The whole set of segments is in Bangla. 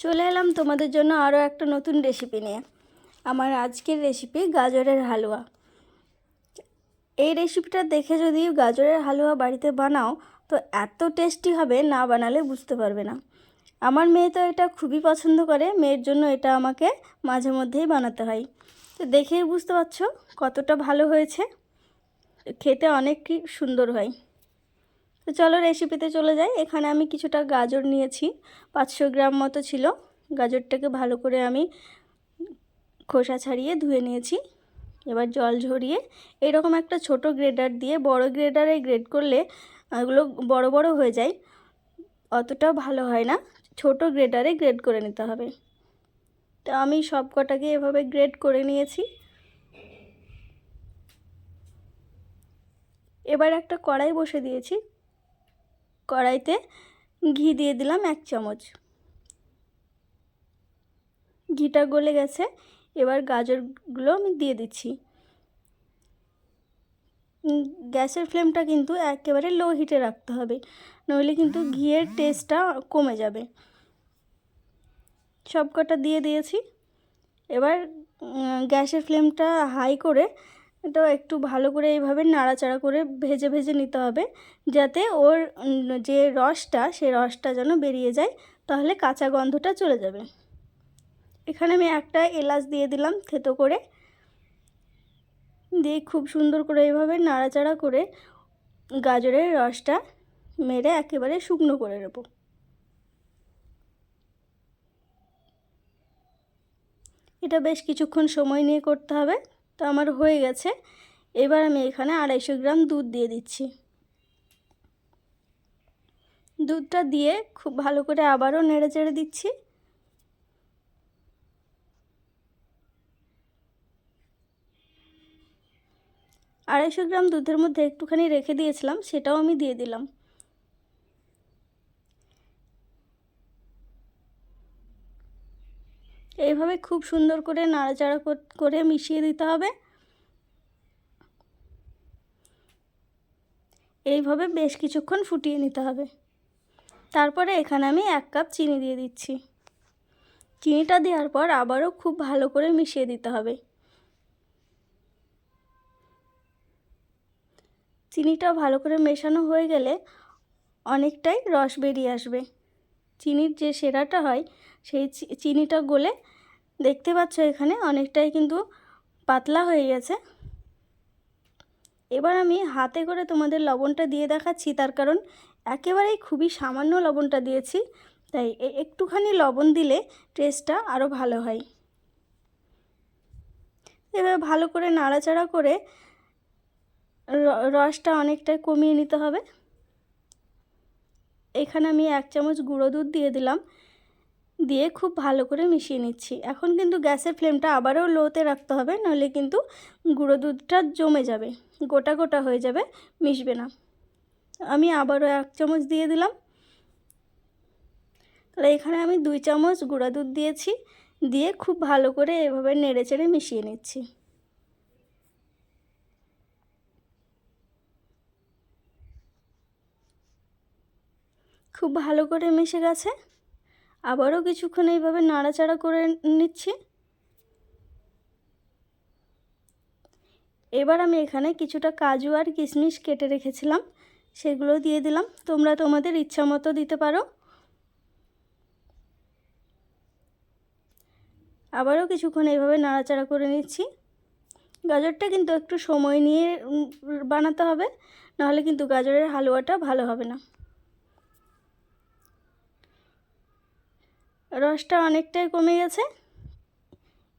চলে এলাম তোমাদের জন্য আরও একটা নতুন রেসিপি নিয়ে। আমার আজকের রেসিপি গাজরের হালুয়া। এই রেসিপিটা দেখে যদি গাজরের হালুয়া বাড়িতে বানাও তো এত টেস্টি হবে, না বানালে বুঝতে পারবে না। আমার মেয়ে তো এটা খুবই পছন্দ করে, মেয়ের জন্য এটা আমাকে মাঝে মধ্যেই বানাতে হয়। তো দেখেই বুঝতে পারছো কতটা ভালো হয়েছে, খেতে অনেক সুন্দর হয়। তো চলো রেসিপিতে চলে যাই। এখানে আমি কিছুটা গাজর নিয়েছি, 500 গ্রাম মতো ছিল। গাজরটাকে ভালো করে আমি খোসা ছাড়িয়ে ধুয়ে নিয়েছি। এবার জল ঝরিয়ে এরকম একটা ছোট গ্রেডার দিয়ে, বড় গ্রেডারে গ্রেড করলে এগুলো বড় বড় হয়ে যায়, অতটাও ভালো হয় না। ছোট গ্রেডারে গ্রেড করে নিতে হবে। তো আমি সব কটাকে এভাবে গ্রেড করে নিয়েছি। এবার একটা কড়াই বসে দিয়েছি, কড়াইতে ঘি দিয়ে দিলাম 1 চামচ। ঘিটা গলে গেছে, এবার গাজরগুলো আমি দিয়ে দিচ্ছি। গ্যাসের ফ্লেমটা কিন্তু একেবারে লো হিটে রাখতে হবে, নইলে কিন্তু ঘিয়ের টেস্টটা কমে যাবে। সব কটা দিয়ে দিয়েছি। এবার গ্যাসের ফ্লেমটা হাই করে এটা একটু ভালো করে এইভাবে নাড়াচাড়া করে ভেজে ভেজে নিতে হবে, যাতে ওর যে রসটা, সেই রসটা যেন বেরিয়ে যায়, তাহলে কাঁচা গন্ধটা চলে যাবে। এখানে আমি একটা এলাচ দিয়ে দিলাম থেতো করে, দিয়ে খুব সুন্দর করে এইভাবে নাড়াচাড়া করে গাজরের রসটা মেরে একেবারে শুকনো করে নেব। এটা বেশ কিছুক্ষণ সময় নিয়ে করতে হবে। তো আমার হয়ে গেছে। এবার আমি এখানে 250 গ্রাম দুধ দিয়ে দিচ্ছি। দুধটা দিয়ে খুব ভালো করে আবারও নেড়ে চেড়ে দিচ্ছি। আড়াইশো গ্রাম দুধের মধ্যে একটুখানি রেখে দিয়েছিলাম, সেটাও আমি দিয়ে দিলাম। এইভাবে খুব সুন্দর করে নাড়াচাড়া করে মিশিয়ে দিতে হবে। এইভাবে বেশ কিছুক্ষণ ফুটিয়ে নিতে হবে। তারপরে এখানে আমি 1 কাপ চিনি দিয়ে দিচ্ছি। চিনিটা দেওয়ার পর আবারও খুব ভালো করে মিশিয়ে দিতে হবে। চিনিটা ভালো করে মেশানো হয়ে গেলে অনেকটাই রস বেরিয়ে আসবে। চিনির যে সেরাটা হয়, সেই চিনিটা গলে দেখতে পাচ্ছ এখানে অনেকটাই কিন্তু পাতলা হয়ে গেছে। এবার আমি হাতে করে তোমাদের লবণটা দিয়ে দেখাচ্ছি, তার কারণ একেবারেই খুবই সামান্য লবণটা দিয়েছি, তাই একটুখানি লবণ দিলে টেস্টটা আরও ভালো হয়। এবার ভালো করে নাড়াচাড়া করে রসটা অনেকটাই কমিয়ে নিতে হবে। এখানে আমি 1 চামচ গুঁড়ো দুধ দিয়ে দিলাম, দিয়ে খুব ভালো করে মিশিয়ে নিচ্ছি। এখন কিন্তু গ্যাসের ফ্লেমটা আবারও লোতে রাখতে হবে, নাহলে কিন্তু গুঁড়ো দুধটা জমে যাবে, গোটা গোটা হয়ে যাবে, মিশবে না। আমি আবারও 1 চামচ দিয়ে দিলাম। তাহলে এখানে আমি 2 চামচ গুঁড়া দুধ দিয়েছি, দিয়ে খুব ভালো করে এভাবে নেড়ে চেড়ে মিশিয়ে নিচ্ছি। খুব ভালো করে মিশে গেছে। আবারও কিছুক্ষণ এইভাবে নাড়াচাড়া করে নিচ্ছি। এবার আমি এখানে কিছুটা কাজু আর কিশমিশ কেটে রেখেছিলাম, সেগুলো দিয়ে দিলাম। তোমরা তোমাদের ইচ্ছা মতো দিতে পারো। আবারও কিছুক্ষণ এইভাবে নাড়াচাড়া করে নিচ্ছি। গাজরটা কিন্তু একটু সময় নিয়ে বানাতে হবে, নাহলে কিন্তু গাজরের হালুয়াটা ভালো হবে না। রসটা অনেকটাই কমে গেছে।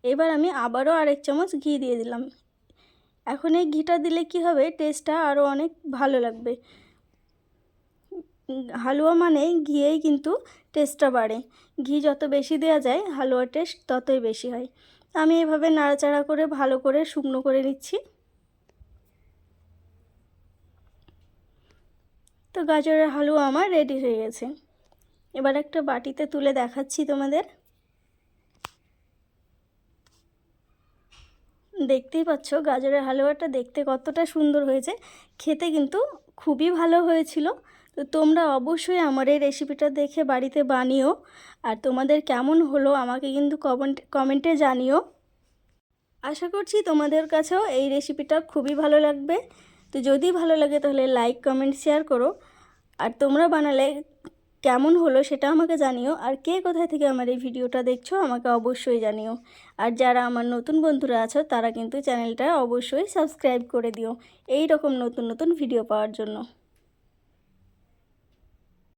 এবার আমি আবারও 1 চামচ ঘি দিয়ে দিলাম। এখন এই ঘিটা দিলে কি হবে, টেস্টটা আরও অনেক ভালো লাগবে। হালুয়া মানে ঘিয়েই কিন্তু টেস্টটা বাড়ে। ঘি যত বেশি দেওয়া যায় হালুয়ার টেস্ট ততই বেশি হয়। আমি এভাবে নাড়াচাড়া করে ভালো করে শুকনো করে নিচ্ছি। তো গাজরের হালুয়া আমার রেডি হয়ে গেছে। এবার একটা বাটিতে তুলে দেখাচ্ছি তোমাদের। দেখতেই পাচ্ছ গাজরের হালুয়াটা দেখতে কতটা সুন্দর হয়েছে, খেতে কিন্তু খুবই ভালো হয়েছিল। তো তোমরা অবশ্যই আমার এই রেসিপিটা দেখে বাড়িতে বানিও। আর তোমাদের কেমন হলো আমাকে কিন্তু কমেন্টে জানিও। আশা করছি তোমাদের কাছেও এই রেসিপিটা খুবই ভালো লাগবে। তো যদি ভালো লাগে তাহলে লাইক কমেন্ট শেয়ার করো। আর তোমরা বানালে কেমন হলো সেটা আমাকে জানিও। আর কে কোথায় থেকে আমার এই ভিডিওটা দেখছো আমাকে অবশ্যই জানিও। আর যারা আমার নতুন বন্ধুরা আছো তারা কিন্তু চ্যানেলটা অবশ্যই সাবস্ক্রাইব করে দিও এই রকম নতুন নতুন ভিডিও পাওয়ার জন্য।